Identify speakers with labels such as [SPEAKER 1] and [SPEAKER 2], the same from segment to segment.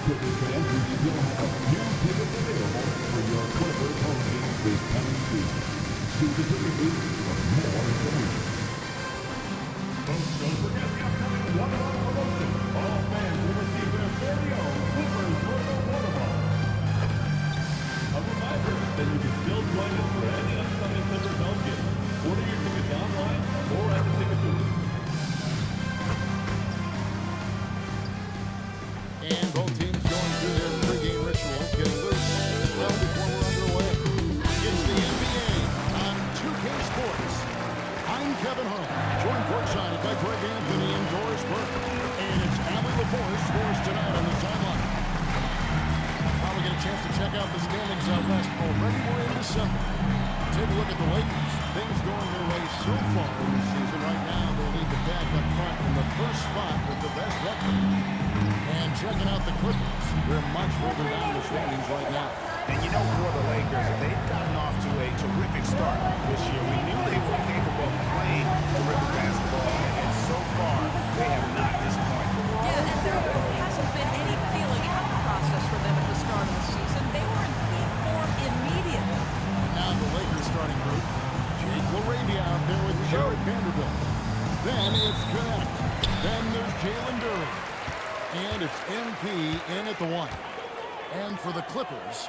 [SPEAKER 1] Clippers fans, we still have a few tickets available for your Clippers home game this coming season. See the ticket booth for more information. Folks, don't forget the upcoming water promotion. All fans will receive their very own Clippers logo water bottle. A reminder that you can still join us for any upcoming Clippers home game. Order your tickets online or at the ticket booth.
[SPEAKER 2] And both teams going through their pregame rituals, getting loose well before we're underway. It's the NBA on 2K Sports. I'm Kevin Hunt, joined courtside by Greg Anthony and Doris Burke. And it's Allie LaForce for us tonight on the sideline. Now we get a chance to check out the standings out west. Already we're in December. Take a look at the Lakers. Things going their way so far in the season. Right now, they lead the pack up front in the first spot with the best record. And checking out the Clippers, they're much further down the standings right now.
[SPEAKER 3] And you know, for the Lakers, they've gotten off to a terrific start this year. We knew they were capable of playing terrific basketball, and so far, they have not disappointed.
[SPEAKER 4] Yeah, and there really hasn't been any feeling out process for them at the start of the season. They were in peak form immediately.
[SPEAKER 2] And now the Lakers starting group. Jake LaRavia out there with Jared Vanderbilt. Then it's Connect. Then there's Jalen Duren. And it's MP in at the 1. And for the Clippers,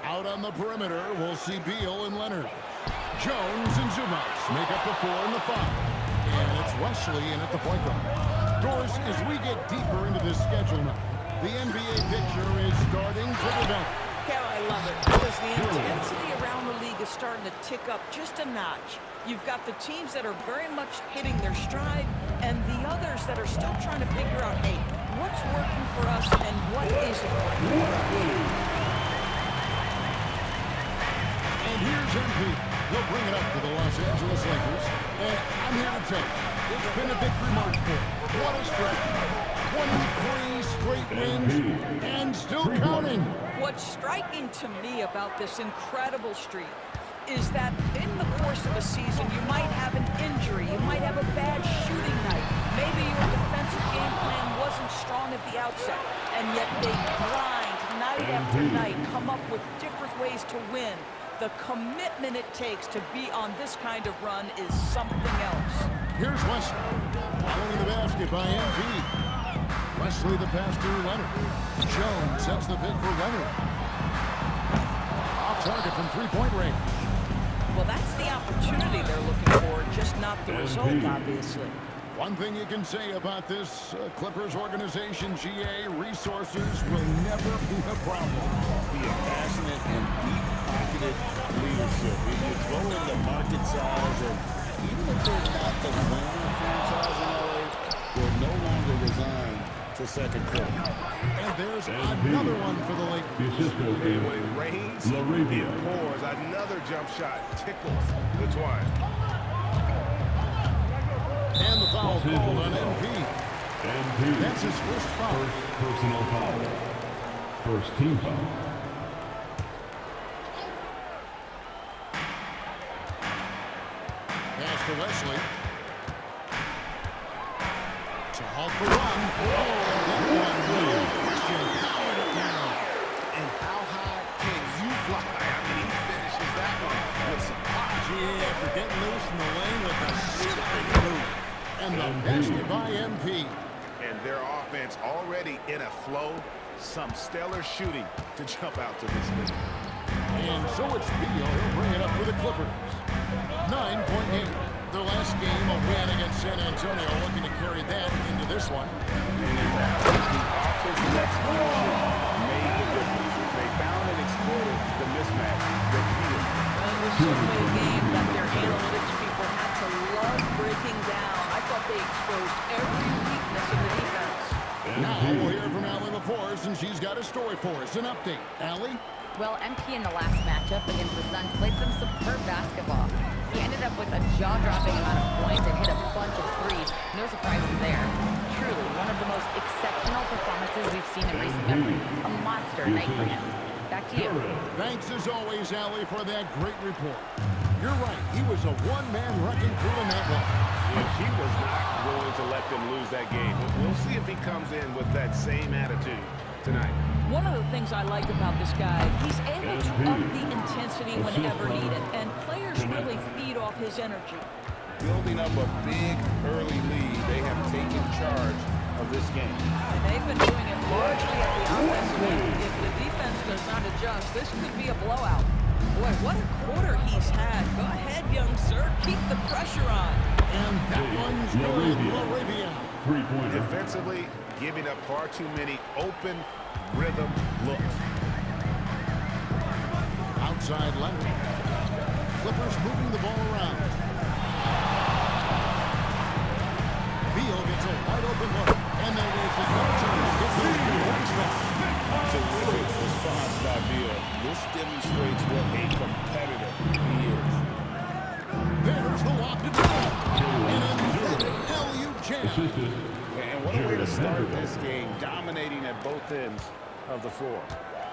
[SPEAKER 2] out on the perimeter, we'll see Beal and Leonard. Jones and Zubac make up the 4 and the 5. And it's Wesley in at the point guard. Doris, as we get deeper into this schedule now, the NBA picture is starting to develop.
[SPEAKER 4] Yeah, I love it, because the intensity around the league is starting to tick up just a notch. You've got the teams that are very much hitting their stride, and the others that are still trying to figure out, hey, what's working for us and what isn't working for us.
[SPEAKER 2] And here's MP. He'll bring it up for the Los Angeles Lakers. And I'm here to tell you, it's been a victory march for him. What a strike. 23 straight wins and still counting.
[SPEAKER 4] What's striking to me about this incredible streak is that in the course of a season, you might have an injury, you might have a bad shooting night, maybe your defensive game plan wasn't strong at the outset, and yet they grind night after night, come up with different ways to win. The commitment it takes to be on this kind of run is something else.
[SPEAKER 2] Here's Wesley, following the basket by MP. Wesley the pass to Leonard. Jones sets the pick for Leonard. Off target from three-point range.
[SPEAKER 4] Well, that's the opportunity they're looking for, just not the result, obviously.
[SPEAKER 2] One thing you can say about this Clippers organization, GA, resources will never be a problem.
[SPEAKER 5] Be a passionate and deep-pocketed leadership. If you throw in the market size, and even if they're not the winning franchise in LA, they're no longer resigned to second fiddle.
[SPEAKER 2] And there's another one for the Lakers.
[SPEAKER 3] And when it rains, it pours. Another jump shot tickles the twine.
[SPEAKER 2] And the foul called on MP. That's his first foul.
[SPEAKER 1] First personal foul. First team foul.
[SPEAKER 2] Pass to Wesley. To halt the run. Oh, that one really question. Powered it down.
[SPEAKER 3] And how high can you fly? I mean, he finishes that one with some pop.
[SPEAKER 2] Yeah, for getting loose in the lane with a zipping move. And the basket by MP.
[SPEAKER 3] And their offense already in a flow. Some stellar shooting to jump out to this lead.
[SPEAKER 2] And so it's Beal. He'll bring it up for the Clippers. 9-point game. Their last game, a win against San Antonio, looking to carry that into this one.
[SPEAKER 3] And the offensive execution made the difference. They found and exploited the mismatch repeatedly.
[SPEAKER 4] And it was certainly a game that their analytics people had to love breaking down. I thought they exposed every weakness in the defense.
[SPEAKER 2] Now we'll hear from Allie LaForce, and she's got a story for us. An update. Allie?
[SPEAKER 6] Well, MP in the last matchup against the Suns played some superb basketball. He ended up with a jaw-dropping amount of points and hit a bunch of threes. No surprises there. Truly, one of the most exceptional performances we've seen in recent memory. A monster night for him. Back to you.
[SPEAKER 2] Thanks as always, Allie, for that great report. You're right. He was a one-man wrecking crew in that one.
[SPEAKER 3] Yes, he was not going to let them lose that game. We'll see if he comes in with that same attitude tonight.
[SPEAKER 4] One of the things I like about this guy, he's able to up the intensity whenever needed, and players really feed off his energy.
[SPEAKER 3] Building up a big early lead, they have taken charge of this game.
[SPEAKER 4] And they've been doing it largely at the offensive end. If the defense does not adjust, this could be a blowout. Boy, what a quarter he's had. Go ahead, young sir. Keep the pressure on.
[SPEAKER 2] And that one's good. Moravia.
[SPEAKER 1] Three-pointer.
[SPEAKER 3] Defensively, giving up far too many open rhythm looks.
[SPEAKER 2] Outside Leonard. Clippers moving the ball around. Beal gets a wide open look. And there is the go-to. Gets those 3 points back.
[SPEAKER 5] Terrific response by Beal. This demonstrates what a competitor he is.
[SPEAKER 2] There's the lob to Beal. An emphatic LU jam.
[SPEAKER 1] Assisted.
[SPEAKER 5] And what a way to start this game, dominating at both ends of the floor.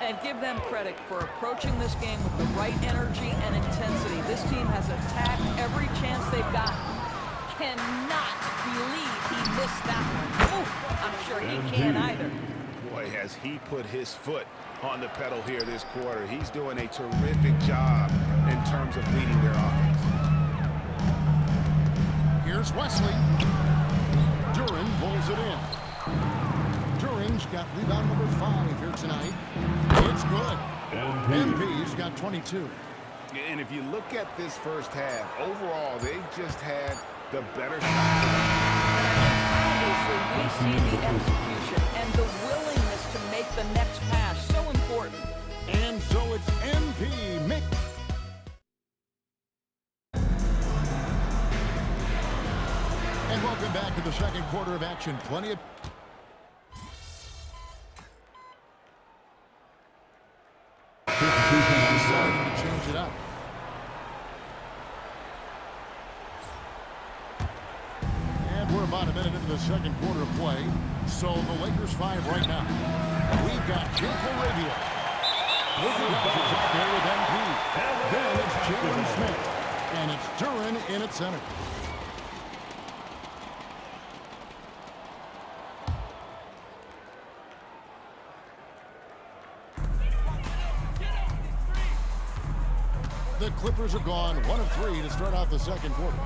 [SPEAKER 4] And give them credit for approaching this game with the right energy and intensity. This team has attacked every chance they've got. Cannot believe he missed that one. Ooh, I'm sure he can't either.
[SPEAKER 3] Boy, has he put his foot on the pedal here this quarter. He's doing a terrific job in terms of leading their offense.
[SPEAKER 2] Here's Wesley. Duran pulls it in. Duran's got rebound number 5 here tonight. It's good. MP's got 22.
[SPEAKER 3] And if you look at this first half, overall, they've just had the better shot.
[SPEAKER 4] Obviously, we see the execution and the willingness to make the next pass. So important.
[SPEAKER 2] And so it's MP Mick. And welcome back to the second quarter of action. Plenty of... Starting to change it up. And we're about a minute into the second quarter of play. So the Lakers 5 right now. We've got Jake Moravia. Luka Doncic out there with MP. Then it's Jalen Smith. And it's Duran in at center. The Clippers have gone 1 of 3 to start out the second quarter.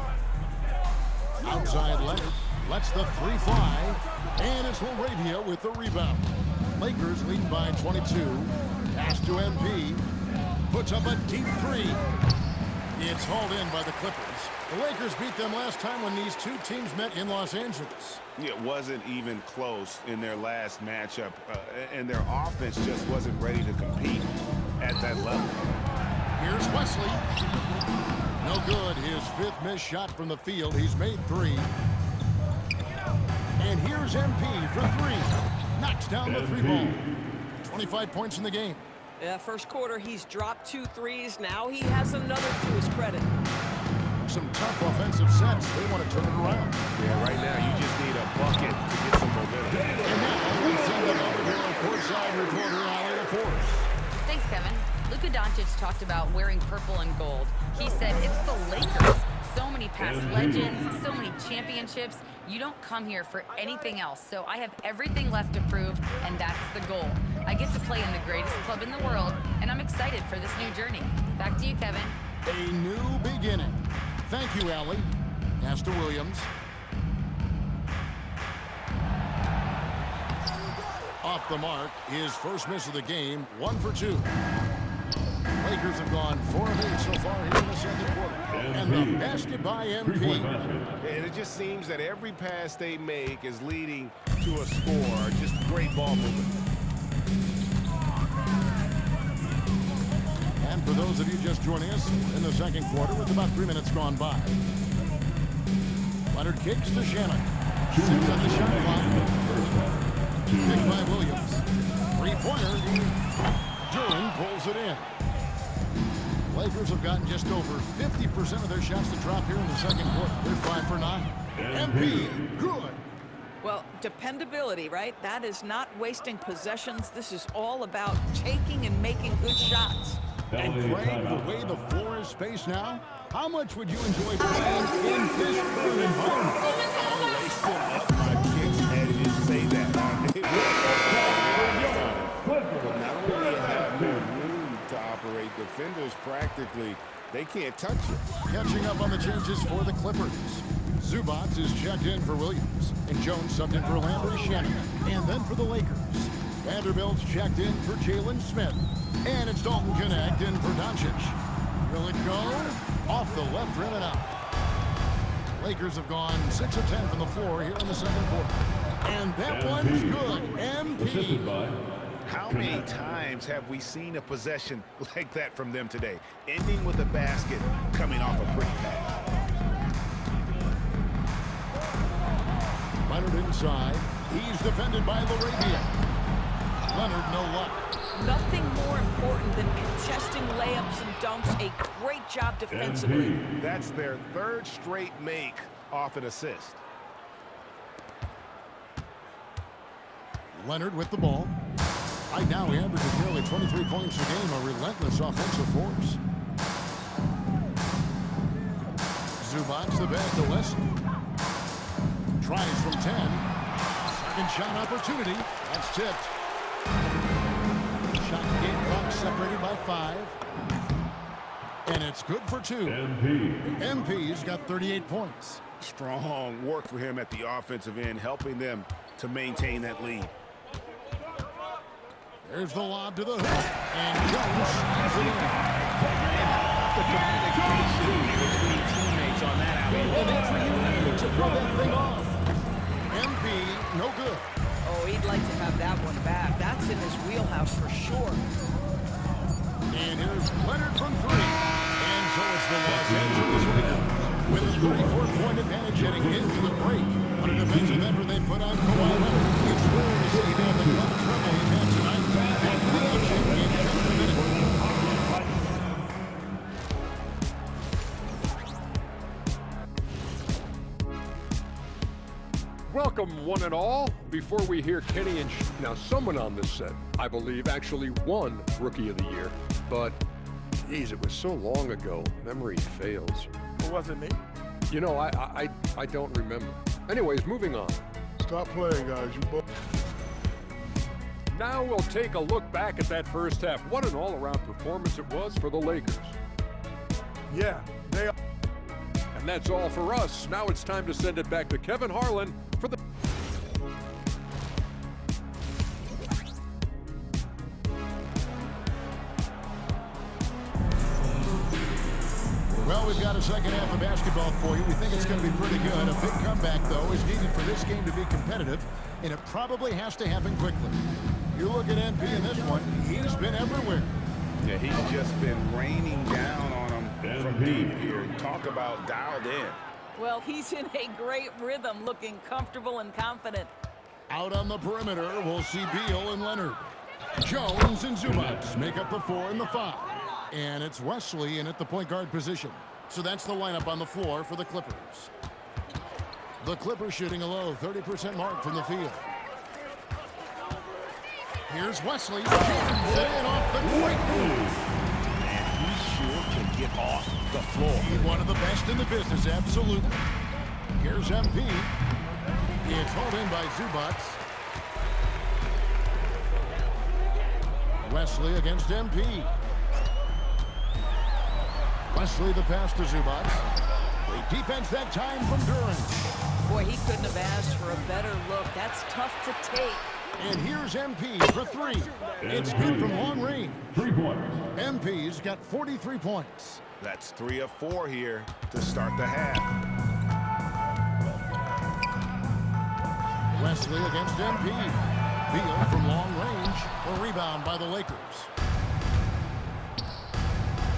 [SPEAKER 2] Outside Leonard lets the 3 fly. And it's Moravia with the rebound. Lakers leading by 22. Pass to MP. Puts up a deep 3. It's hauled in by the Clippers. The Lakers beat them last time when these two teams met in Los Angeles.
[SPEAKER 3] It wasn't even close in their last matchup, and their offense just wasn't ready to compete at that level.
[SPEAKER 2] Here's Wesley. No good. His 5th missed shot from the field. He's made 3. And here's MP for 3. Knocks down the 3 ball. 25 points in the game.
[SPEAKER 4] Yeah, first quarter, he's dropped 2 threes. Now he has another to his credit.
[SPEAKER 2] Some tough offensive sets. They want to turn it around.
[SPEAKER 3] Yeah, right now you just need a bucket to get some momentum.
[SPEAKER 2] And now we send it over here on courtside reporter Allie LaForce.
[SPEAKER 6] Thanks, Kevin. Luka Doncic talked about wearing purple and gold. He said, it's the Lakers. So many past legends, so many championships. You don't come here for anything else. So I have everything left to prove, and that's the goal. I get to play in the greatest club in the world, and I'm excited for this new journey. Back to you, Kevin.
[SPEAKER 2] A new beginning. Thank you, Allie. Pass to Williams. Off the mark, his first miss of the game, 1 for 2. Lakers have gone 4 of 8 so far here in the second quarter. And the basket by MP.
[SPEAKER 3] And it just seems that every pass they make is leading to a score. Just great ball movement.
[SPEAKER 2] And for those of you just joining us in the second quarter with about 3 minutes gone by. Leonard kicks to Shannon. 6 on the shot clock. Picked by Williams. 3-pointer. Duran pulls it in. Lakers have gotten just over 50% of their shots to drop here in the second quarter. They're 5 for 9. MP, good.
[SPEAKER 4] Well, dependability, right? That is not wasting possessions. This is all about taking and making good shots.
[SPEAKER 2] And
[SPEAKER 1] LA
[SPEAKER 2] Craig, the
[SPEAKER 1] timeout.
[SPEAKER 2] way the floor is spaced now, how much would you enjoy playing in this current environment?
[SPEAKER 3] Lace them up my kicks as you say that. But not only do you have no room to operate, defenders practically, they can't touch you.
[SPEAKER 2] Catching up on the changes for the Clippers. Zubats is checked in for Williams, and Jones subbed in for Landry Shannon. And then for the Lakers, Vanderbilt's checked in for Jalen Smith. And it's Dalton Connect in for Doncic. Will it go? Off the left rim and out. Lakers have gone 6 of 10 from the floor here in the second quarter. And that one's good.
[SPEAKER 1] Assisted
[SPEAKER 2] MP.
[SPEAKER 1] by
[SPEAKER 3] How many times have we seen a possession like that from them today, ending with a basket coming off a pretty pass?
[SPEAKER 2] Leonard inside. He's defended by Laravia. Leonard, no luck.
[SPEAKER 4] Nothing more important than contesting layups and dunks. A great job defensively.
[SPEAKER 1] MP.
[SPEAKER 3] That's their third straight make off an assist.
[SPEAKER 2] Leonard with the ball. Right now he averages nearly 23 points a game, a relentless offensive force. Zubats the back to Wesley. Tries from 10. Second shot opportunity. That's tipped. Shot game clock separated by 5. And it's good for 2.
[SPEAKER 1] MP.
[SPEAKER 2] MP's got 38 points.
[SPEAKER 3] Strong work for him at the offensive end, helping them to maintain that lead.
[SPEAKER 2] There's the lob to the hoop. And Jones slams it in.
[SPEAKER 3] The communication between teammates on that alley.
[SPEAKER 2] And that's the unit to pull that thing off. MP, no good.
[SPEAKER 4] Oh, he'd like to have that one back. That's in his wheelhouse for sure.
[SPEAKER 2] And here's Leonard from 3. And so it's the Los Angeles Rams with a 34-point advantage heading into the break. On a defensive effort they put on Kawhi Leonard. It's rare to see him the club trouble he's had tonight. And the action in just a minute.
[SPEAKER 7] Welcome, one and all. Before we hear Kenny and now someone on this set, I believe, actually won Rookie of the Year. But, geez, it was so long ago. Memory fails.
[SPEAKER 8] It wasn't me.
[SPEAKER 7] You know, I don't remember. Anyways, moving on.
[SPEAKER 8] Stop playing, guys. You both.
[SPEAKER 7] Now we'll take a look back at that first half. What an all-around performance it was for the Lakers.
[SPEAKER 8] Yeah, they are.
[SPEAKER 7] And that's all for us. Now it's time to send it back to Kevin Harlan for the...
[SPEAKER 2] Well, we've got a second half of basketball for you. We think it's going to be pretty good. A big comeback, though, is needed for this game to be competitive, and it probably has to happen quickly. You look at MP in this one, he's been everywhere.
[SPEAKER 3] Yeah, he's just been raining down on them from deep here. Talk about dialed in.
[SPEAKER 4] Well, he's in a great rhythm, looking comfortable and confident.
[SPEAKER 2] Out on the perimeter, we'll see Beal and Leonard. Jones and Zubats make up the 4 and the 5. And it's Wesley in at the point guard position. So that's the lineup on the floor for the Clippers. The Clippers shooting a low 30% mark from the field. Here's Wesley. Jams it in off the quick move.
[SPEAKER 3] And he sure can get off the floor.
[SPEAKER 2] He's one of the best in the business, absolutely. Here's MP. It's hauled in by Zubats. Wesley against MP. Wesley the pass to Zubats. Great defense that time from Duran.
[SPEAKER 4] Boy, he couldn't have asked for a better look. That's tough to take.
[SPEAKER 2] And here's MP for 3. It's good from long range.
[SPEAKER 1] 3 points.
[SPEAKER 2] MP's got 43 points.
[SPEAKER 3] That's 3 of 4 here to start the half.
[SPEAKER 2] Wesley against MP. Beal from long range. A rebound by the Lakers.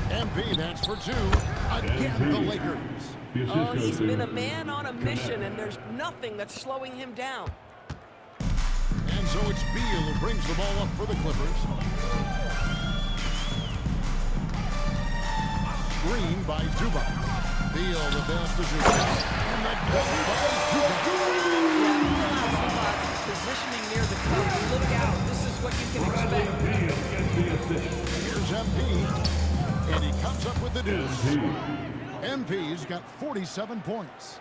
[SPEAKER 2] MP, that's for 2. Again, the Lakers.
[SPEAKER 1] The assist
[SPEAKER 4] Oh,
[SPEAKER 1] goes
[SPEAKER 4] he's
[SPEAKER 1] to
[SPEAKER 4] been a man on a mission, and there's nothing that's slowing him down.
[SPEAKER 2] And so it's Beal who brings the ball up for the Clippers. Screen by Zubac. Beal the pass to Zubac. And the goal by Zubac.
[SPEAKER 4] Positioning near the cup. Look out. This is what you can expect.
[SPEAKER 1] Beal gets the assist.
[SPEAKER 2] Here's MP. And he comes up with the deuce. MP's got 47 points.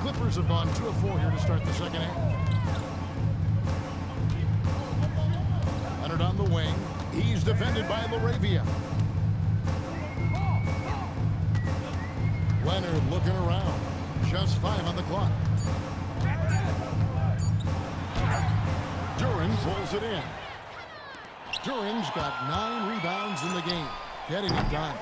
[SPEAKER 2] Clippers have gone 2 of 4 here to start the second half. Leonard on the wing. He's defended by Laravia. Leonard looking around. Just 5 on the clock. Duran pulls it in. Duran's got 9 rebounds in the game. Getting it done.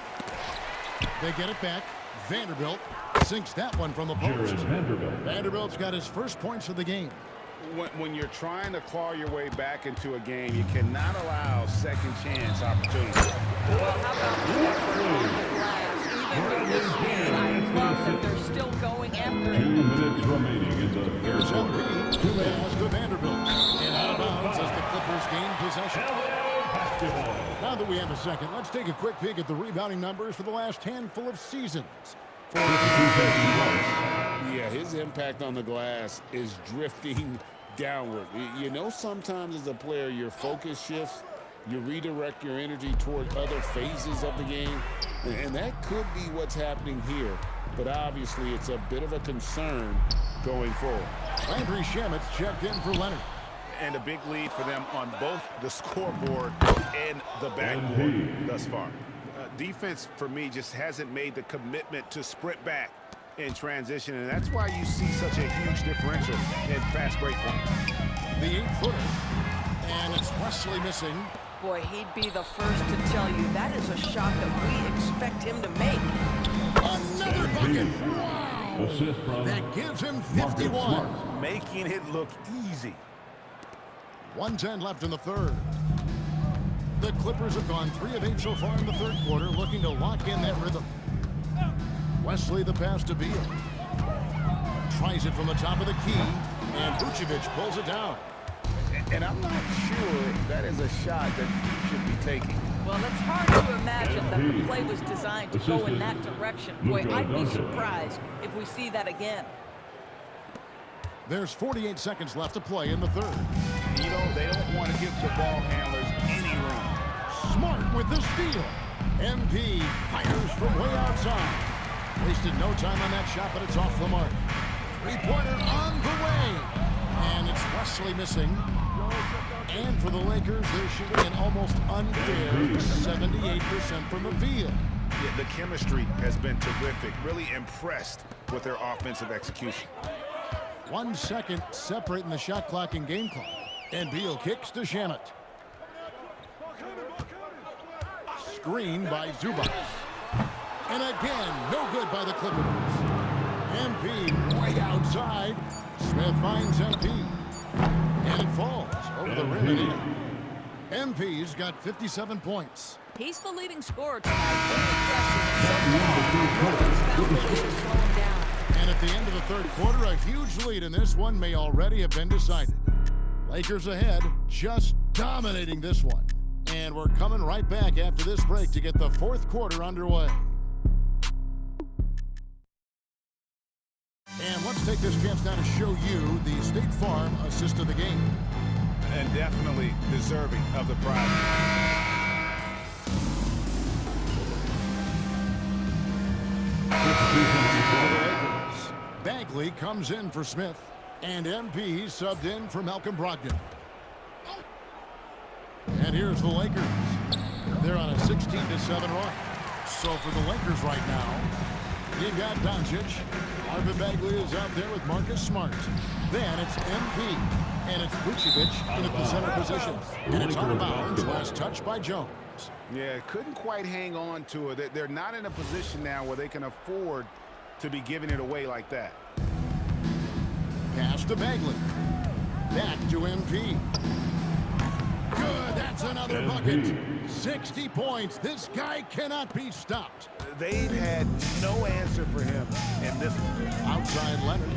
[SPEAKER 2] They get it back. Vanderbilt sinks that one from the post. Vanderbilt's got his first points of the game.
[SPEAKER 3] When you're trying to claw your way back into a game, you cannot allow second chance opportunities.
[SPEAKER 4] Well, how about the effort on the glass? Even with this lead, I love that they're still going after it.
[SPEAKER 1] 2 minutes remaining in the
[SPEAKER 2] Here's
[SPEAKER 1] third quarter.
[SPEAKER 2] MP. Two pass to Vanderbilt. And out of bounds as the Clippers gain possession. Now that we have a second, let's take a quick peek at the rebounding numbers for the last handful of seasons.
[SPEAKER 5] Yeah, his impact on the glass is drifting downward. You know, sometimes as a player, your focus shifts. You redirect your energy toward other phases of the game. And that could be what's happening here. But obviously, it's a bit of a concern going forward.
[SPEAKER 2] Landry Shamit's checked in for Leonard.
[SPEAKER 3] And a big lead for them on both the scoreboard and the backboard thus far. Defense, for me, just hasn't made the commitment to sprint back in transition, and that's why you see such a huge differential in fast break points.
[SPEAKER 2] The 8-footer. And it's Wesley missing.
[SPEAKER 4] Boy, he'd be the first to tell you that is a shot that we expect him to make.
[SPEAKER 2] Another bucket. Wow.
[SPEAKER 1] Assist from
[SPEAKER 2] That gives him 51.
[SPEAKER 3] Making it look easy.
[SPEAKER 2] 1:10 left in the third. The Clippers have gone 3 of 8 so far in the third quarter, looking to lock in that rhythm. Wesley the pass to Beal. Tries it from the top of the key, and Vucevic pulls it down.
[SPEAKER 3] And I'm not sure that is a shot that he should be taking.
[SPEAKER 4] Well, it's hard to imagine that the play was designed to go in that direction. Boy, I'd be surprised if we see that again.
[SPEAKER 2] There's 48 seconds left to play in the third.
[SPEAKER 3] You know, they don't want to give the ball handlers any room.
[SPEAKER 2] Smart with the steal. MP fires from way outside. Wasted no time on that shot, but it's off the mark. Three-pointer on the way. And it's Wesley missing. And for the Lakers, they're shooting an almost unfair 78% from the field.
[SPEAKER 3] Yeah, the chemistry has been terrific. Really impressed with their offensive execution.
[SPEAKER 2] 1 second separating the shot clock and game clock. And Beal kicks to Shamet. Screen by Zubac. And again, no good by the Clippers. MP way outside. Smith finds MP. And it falls over the rim and in. MP's got 57 points.
[SPEAKER 4] He's the leading scorer tonight. So far, nobody's found a way to slow him down.
[SPEAKER 2] And at the end of the third quarter, a huge lead in this one may already have been decided. Lakers ahead, just dominating this one. And we're coming right back after this break to get the fourth quarter underway. And let's take this chance now to show you the State Farm assist of the game.
[SPEAKER 3] And definitely deserving of the prize.
[SPEAKER 2] Bagley comes in for Smith, and MP subbed in for Malcolm Brogdon. And here's the Lakers. They're on a 16-7 run. So for the Lakers right now, you've got Doncic. Marvin Bagley is out there with Marcus Smart. Then it's MP, and it's Vucevic in at the center position. And it's out of bounds. Last touch by Jones.
[SPEAKER 3] Yeah, couldn't quite hang on to it. They're not in a position now where they can afford to be giving it away like that.
[SPEAKER 2] Pass to Bagley. Back to MP. Good, that's another bucket. 60 points. This guy cannot be stopped.
[SPEAKER 3] They've had no answer for him in this one.
[SPEAKER 2] Outside Leonard.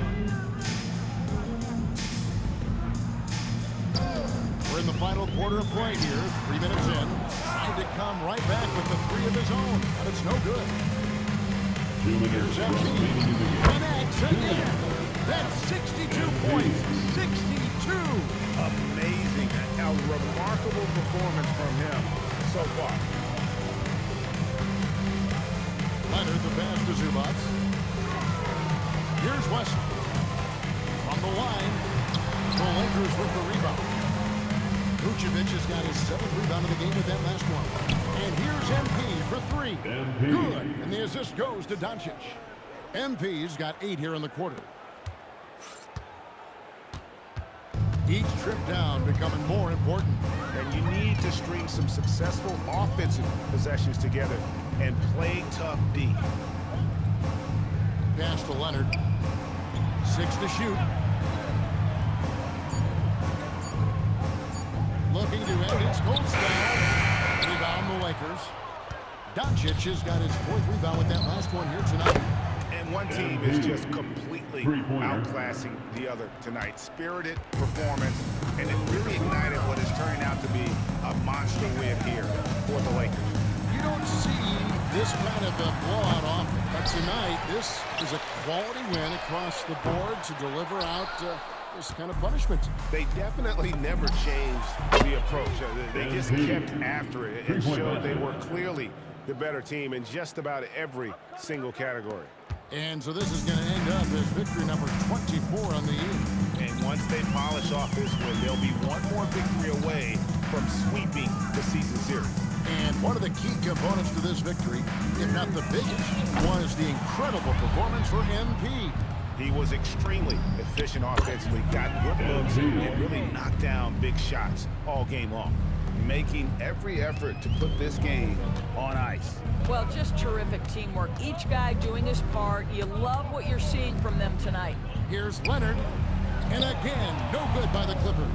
[SPEAKER 2] We're in the final quarter of play here. 3 minutes in. Trying to come right back with the 3 of his own, but it's no good.
[SPEAKER 1] 2 minutes remaining in the game.
[SPEAKER 2] Connects again. That's 62 points. 62.
[SPEAKER 3] Amazing. A remarkable performance from him so far.
[SPEAKER 2] Leonard, the pass to Zubac. Here's Wesley. From the line, the Lakers with the rebound. Vucevic has got his 7th rebound of the game with that last one. And here's MP for 3.
[SPEAKER 1] MP.
[SPEAKER 2] Good. And the assist goes to Doncic. MP's got 8 here in the quarter. Each trip down becoming more important.
[SPEAKER 3] And you need to string some successful offensive possessions together and play tough D.
[SPEAKER 2] Pass to Leonard. 6 to shoot. Looking to end his cold spell. Rebound the Lakers. Doncic has got his 4th rebound with that last one here tonight.
[SPEAKER 3] And one team is just completely outclassing the other tonight. Spirited performance, and it really ignited what is turning out to be a monster win here for the Lakers.
[SPEAKER 2] You don't see this kind of a blowout often, but tonight this is a quality win across the board to deliver out this kind of punishment.
[SPEAKER 3] They definitely never changed the approach. They just kept after it and showed they were clearly the better team in just about every single category.
[SPEAKER 2] And so this is going to end up as victory number 24 on the year.
[SPEAKER 3] And once they polish off this win, they'll be one more victory away from sweeping the season series.
[SPEAKER 2] And one of the key components to this victory, if not the biggest, was the incredible performance for MP.
[SPEAKER 3] He was extremely efficient offensively, got good looks, and really knocked down big shots all game long, making every effort to put this game on ice.
[SPEAKER 4] Well, just terrific teamwork. Each guy doing his part. You love what you're seeing from them tonight.
[SPEAKER 2] Here's Leonard. And again, no good by the Clippers.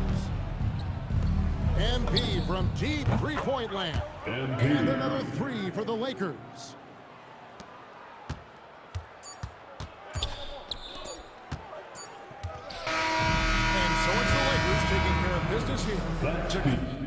[SPEAKER 2] MP from deep three-point land. And another 3 for the Lakers. And so it's the Lakers taking care of business here.